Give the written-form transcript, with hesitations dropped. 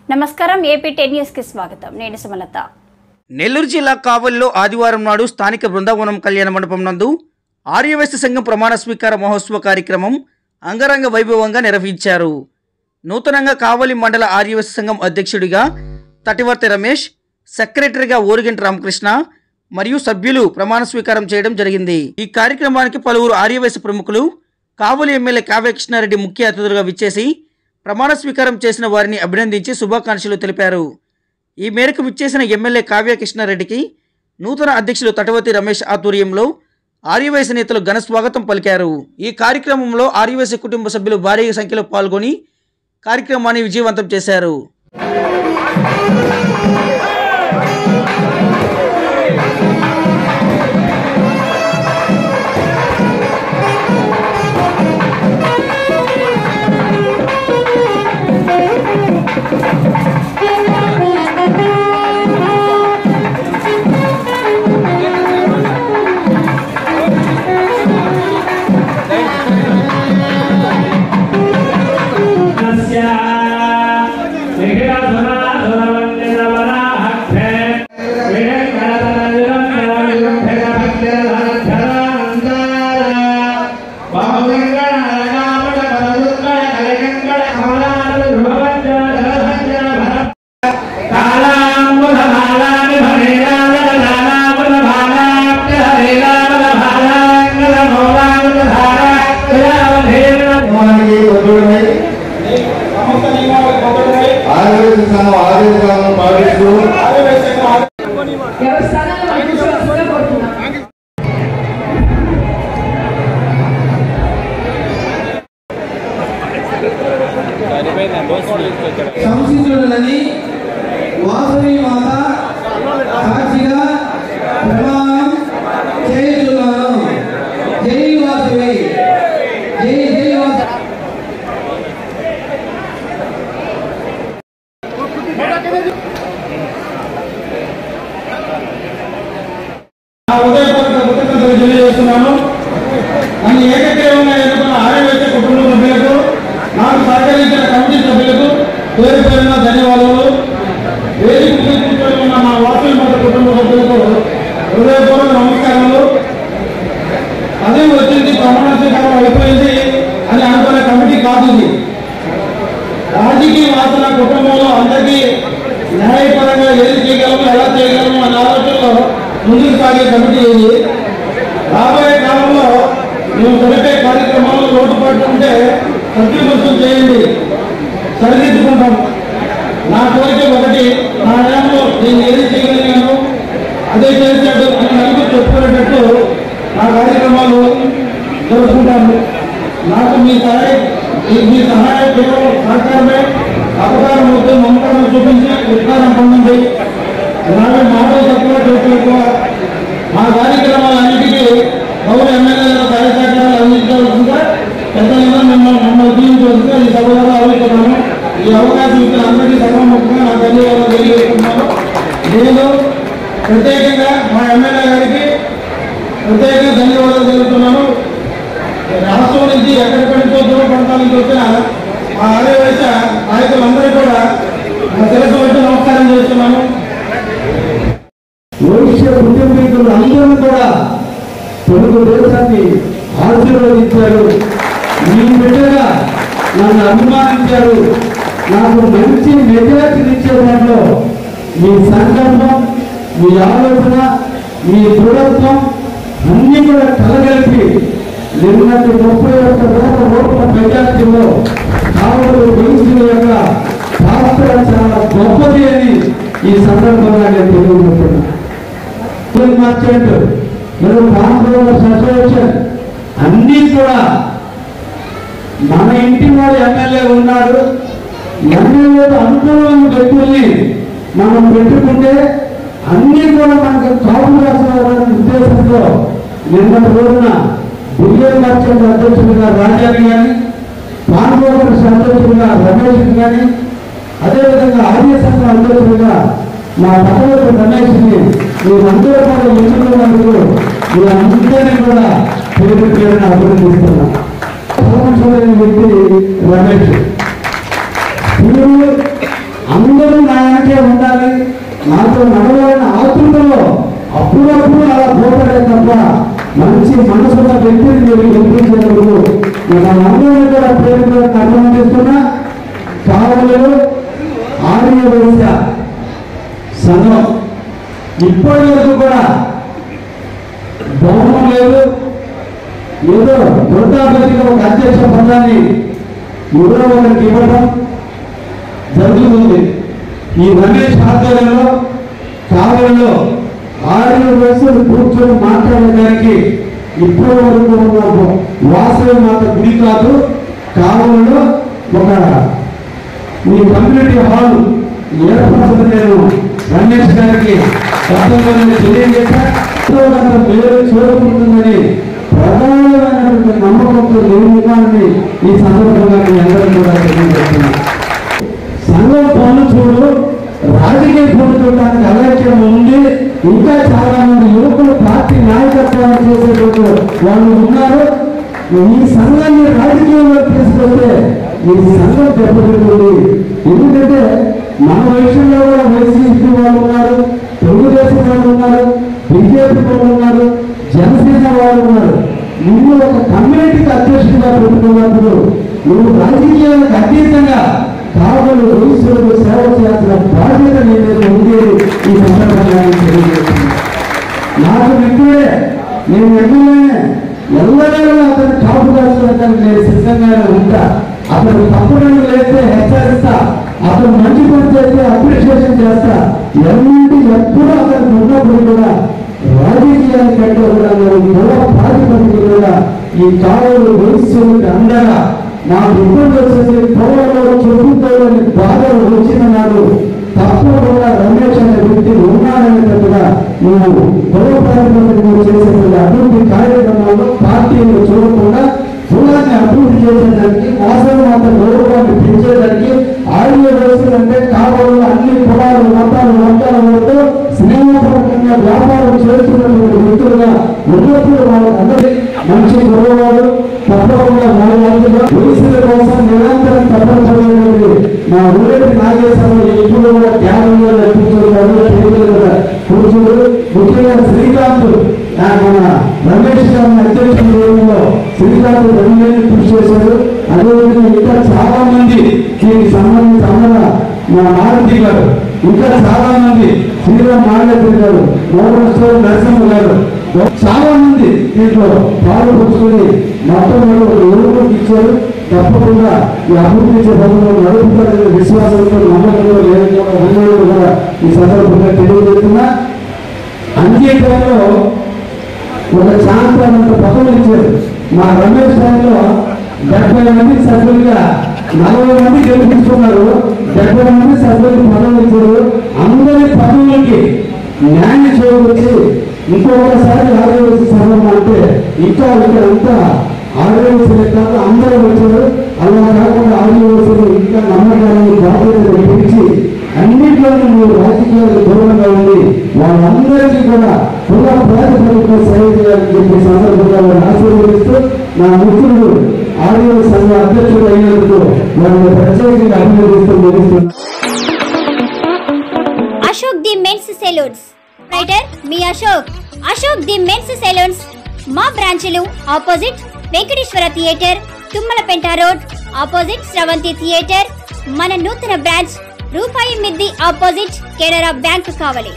నమస్కారం AP 10 news కి స్వాగతం నేను సుమలత నెల్లూరు జిల్లా కావలిలో ఆదివారం నాడు స్థానిక బృందావనం కళ్యాణ మండపం నందు ఆర్యవైశ్య సంఘం ప్రమాణ స్వీకార మహోత్సవ కార్యక్రమం అంగరంగ వైభవంగా నిర్వహించారు. నూతనంగా కావలి మండల ఆర్యవైశ్య సంఘం అధ్యక్షుడిగా తటివర్తి రమేష్, సెక్రటరీగా ఓరిగంటి రామకృష్ణ మరియు సభ్యులు ప్రమాణ స్వీకారం చేయడం జరిగింది. ఈ కార్యక్రమానికి పలువురు ఆర్యవైశ్య ప్రముఖులు, కావలి ఎమ్మెల్యే కావ్య కృష్ణారెడ్డి ముఖ్య అతిథులుగా విచ్చేసి ప్రమాణ స్వీకారం చేసిన వారిని అభినందించి శుభాకాంక్షలు తెలిపారు. ఈ మేరకు విచ్చేసిన ఎమ్మెల్యే కావ్య కృష్ణారెడ్డికి నూతన అధ్యక్షులు తటవర్తి రమేష్ ఆధ్వర్యంలో ఆర్యవైశ్య నేతలు ఘన స్వాగతం పలికారు. ఈ కార్యక్రమంలో ఆర్యవైశ్య కుటుంబ సభ్యులు భారీ సంఖ్యలో పాల్గొని కార్యక్రమాన్ని విజయవంతం చేశారు. సంసిద్ధులని వాసవి మాత సాక్షిగా ప్రమాణం చేయుచున్నాను. జై వాసవి, జై జై వాసవి. తెలియజేస్తున్నాను. నన్ను ఏకగ్రీవంగా ఎన్నుకున్న ఆర్యవైశ్య కుటుంబ సభ్యులకు, నాకు సహకరించిన కమిటీ సభ్యులకు పేరు పేరున ధన్యవాదాలు. వేదిక కూర్చొని ఉన్న మా వాసవి మాత కుటుంబ సభ్యులకు హృదయపూర్వక నమస్కారాలు. అదే వచ్చింది ప్రమాణ స్వీకారం అయిపోయింది అని అనుకునే కమిటీ కాదు ఇది. రాజకీయ వాసన కుటుంబంలో అందరికీ న్యాయపరంగా ఏది చేయగలము, ఎలా చేయగలము అనే ఆలోచనలో ముందుకు సాగే కమిటీ ఇది. రాబోయే కాలంలో మేము జరిపే కార్యక్రమాల్లో లోటుపాట్లు ఉంటే సత్యమృతం చేయండి, సరిదిద్దుకుంటాం. నా కోరిక ఒకటి, నా న్యాయంలో నేను ఏది చేయగలిగాను అదే చేశాడు అని నలుగురు చెప్పుకునేటట్టు నా కార్యక్రమాలు జరుపుకుంటాను. నాకు మీ సహాయ కేవలం సహకారమే. అపకారం వద్దు, మమకారం చూపించి ఉత్సాహం పొందండి. అలాగే మాటలు తక్కువ, చేతులు ఎక్కువ. మా కార్యక్రమాలన్నిటికీ గౌరవ ఎమ్మెల్యేల సహాయ సహకారాలు అందించవలసిందిగా పెద్దలందరూ మమ్మల్ని ఉద్యోగించవలసిందిగా ఈ సభ ద్వారా ఆలోచిస్తున్నాను. ఈ అవకాశం ఇచ్చిన అందరికీ సభాముఖంగా నా ధన్యవాదాలు తెలియజేస్తున్నాను. నేను ప్రత్యేకంగా మా ఎమ్మెల్యే గారికి ప్రత్యేకంగా ధన్యవాదాలు తెలుపుతున్నాను. రాష్ట్రం నుంచి ఎక్కడికి నుంచో దూర ప్రాంతాల నుంచి వచ్చిన మా ఆర్యవైశ్య నాయకులందరూ కూడా నా శిరస్సు వచ్చి నమస్కారం చేస్తున్నాను. వైశ్య కుటుంబీకులు అందరూ కూడా తెలుగు దేశాన్ని ఆశీర్వదించారు. మీ బిడ్డగా నన్ను అభిమానించారు. నాకు మంచి మెజారిటీని ఇచ్చే దాంట్లో మీ సంకల్పం, మీ ఆలోచన, మీ దృఢత్వం అన్నీ కూడా కలగలిపి నిన్నటి 31,000 ఓట్ల మెజారిటీలో కావలి వైశ్యుల యొక్క పాత్ర చాలా గొప్పది అని ఈ సందర్భంగా నేను తెలియజేస్తున్నాను. మార్చెంట్ మరియు కాంట్రోవర్స్ అసోసియేషన్ అన్నీ కూడా మన ఇంటి వాడు ఎమ్మెల్యే ఉన్నారు. ఎమ్మెల్యేలు అనుకూలమైన వ్యక్తుల్ని మనం పెట్టుకుంటే అన్నీ కూడా మనకు కాపు రాసిన ఉద్దేశంతో నిన్నటి రోజున బిలియన్ మార్చెంట్ అధ్యక్షుడిగా రాజాని కానీ, కాంట్రోవర్స్ అధ్యక్షుడిగా రమేష్ కానీ, అదేవిధంగా ఆర్య సంఘం అధ్యక్షుడిగా మా తటవర్తి రమేష్ని మీరందరూ కూడా ఎన్నుకున్నందుకు మీరందరినీ కూడా పేరు పేరున అభినందిస్తున్నాం. వ్యక్తి రమేష్. అందరూ ఉండాలి, నాతో నడవాలని ఆతృతలో అప్పుడప్పుడు అలా పోతాడే తప్ప మంచి మనసున్న వ్యక్తిని మీరు గెలిపించేందుకు మనందరినీ కూడా ప్రేమించాలని అర్థం చేస్తున్నా. కావలిలో ఆర్యవైశ్య సంఘం ఇప్పటి వరకు కూడా భవనం లేదు. ఏదో వృద్ధాపతిగా ఒక అధ్యక్ష పదాన్ని ఉగ్రవాదానికి ఇవ్వడం జరుగుతుంది. ఈ రమేష్ ఆధ్వర్యంలో కావలిలో 6 వయసులు కూర్చొని మాట్లాడడానికి ఇప్పటి వరకు ఉన్న వాసవి మాత గుడి కాదు, కావలిలో ఒక ఈ కమ్యూనిటీ హాల్ ఏర్పరచడం నేను రమేష్ గారికి తెలియజేశాను. మేలు చేరుకుంటుందని ప్రధానమైనటువంటి నమ్మకంతో నిర్ణయాన్ని ఈ సందర్భంగా మీ అందరూ కూడా తెలియజేస్తున్నారు. సంఘం పనులు చూడు, రాజకీయ పనులు చూడడానికి అలక్ష్యం ఉంది. ఇంకా చాలా మంది యువకులు పార్టీ నాయకత్వాన్ని చేసేటప్పుడు వాళ్ళు ఉన్నారు. ఈ సంఘాన్ని రాజకీయంలో తీసుకొస్తే ఈ సంఘం దెబ్బతింటుంది. ఎందుకంటే మన విషయంలో కూడా వైసీపీ వాళ్ళు ఉన్నారు, తెలుగుదేశం వాళ్ళు ఉన్నారు, బీజేపీ వాళ్ళు ఉన్నారు, జనసేన వాళ్ళు ఉన్నారు. నువ్వు ఒక కమ్యూనిటీకి అధ్యక్షుడిగా పెట్టుకున్నప్పుడు నువ్వు రాజకీయాలకు అతీతంగా కావలి వయసులకు సేవ చేయాల్సిన బాధ్యత ఏదైతే ఉండేది ఈ సందర్భంగా తెలియజేస్తుంది. నాకు మిత్రుడే, నేను ఎమ్మెల్యేనే, ఎల్లవేళ అతను కాపు కాల్చడానికి నేను సిద్ధంగానే ఉంటా. అతను తప్పుడని లేస్తే హెచ్చరిస్తా, అతను మంచి పని చేస్తే అప్రిషియేషన్ చేస్తా. ఎప్పుడు అతను ఉన్నప్పుడు కూడా రాజకీయానికంటే కూడా నేను ప్రాతిపదిక కూడా ఈ కావలి వయస్సులకు అండగా నాకు ఇబ్బంది వచ్చేసి పొలంలో చెబుతాడని బాధలు వచ్చిన నాడు తప్పకుండా రమేష్ అనే వ్యక్తి ఉన్నాడనేటట్టుగా నువ్వు పొలం ప్రాతిపదిక చేసేటువంటి అభివృద్ధి కార్యక్రమాల్లో పార్టీలు చూడకుండా కులాన్ని అభివృద్ధి చేసేదానికి, మోసం మాత్రం గౌరవాన్ని పెంచేదానికి, ఆడియో రోజులంటే కావాలని అన్ని కులాలు మతాలు వర్గాల వరకు స్నేహపూర్వకంగా వ్యాపారం చేస్తున్నటువంటి వ్యక్తులుగా ఉన్నప్పుడు వాళ్ళందరికీ మంచి గౌరవాలు తప్పకుండా వయసుల కోసం నిరంతరం తప్పనిసరి మా ఊరి నాగేశ్వరం ఎప్పుడు కూడా ధ్యానంగా కూర్చుడు. ముఖ్యంగా శ్రీకాంత్ మన రమేష్ గారిని అధ్యక్షుల శ్రీకాంత్ రమేష్ కృషి చేశారు. అదేవిధంగా ఇంకా చాలా మంది దీనికి సంబంధించి మా మారుతి గారు, ఇంకా చాలా మంది శ్రీరామ్ నాగేశ్వరి గారు, మోహన్ స్టోర్ నరసింహ గారు, చాలా మంది దీంట్లో పాల్గొచ్చుకొని మొత్తం ఎరువులకు ఇచ్చారు. తప్పకుండా ఈ అభివృద్ధి పనులు నడుపుతారనే విశ్వాసంతో నమ్మకంలో లేకుండా కూడా ఈ సందర్భంగా తెలియజేస్తున్నా. అంగీకారంలో ఒక చాంతానంత పదవులు ఇచ్చారు. మా రమేష్ టైంలో 70 మంది సభ్యులుగా 40 మంది గెలిపించుకున్నారు. 70 మంది సభ్యులకు పదవులు ఇచ్చారు. అందరి పదవులకి న్యాయం చేయవచ్చు. ఇంకొకసారి ఆదివాసీ సంఘం అంటే ఇంకా ఇక్కడంతా ఆదివాసీలే కాదు అందరూ వచ్చారు. అలా కాకుండా ఆదివాసీలు ఇంకా నమ్మకాన్ని బాధ్యతలు పెంచి అన్నింటిలోనూ మీరు రాజకీయాలకు దూరంగా ఉండి వాళ్ళందరికీ కూడా కుల ప్రాతిపదికన సేవ చేయాలని చెప్పి సందర్భంగా వారిని ఆశీర్వదిస్తూ నా మిత్రుడు ఆదివాసీ సంఘ అధ్యక్షుడు అయినందుకు వారిని ప్రత్యేకంగా అభినందిస్తూ ముగిస్తున్నాను. అశోక్ ది మెన్స్ సెలూన్స్ రైటర్ మీ అశోక్ ది మెన్స్ సెలూన్స్ మా బ్రాంచ్లు opposite Venkateswara theatre, Tummalapenta road, opposite Sravanthi theatre. మన నూతన బ్రాంచ్ రూపాయి మిద్ది ఆపోజిట్ కెనరా బ్యాంక్ కావలి.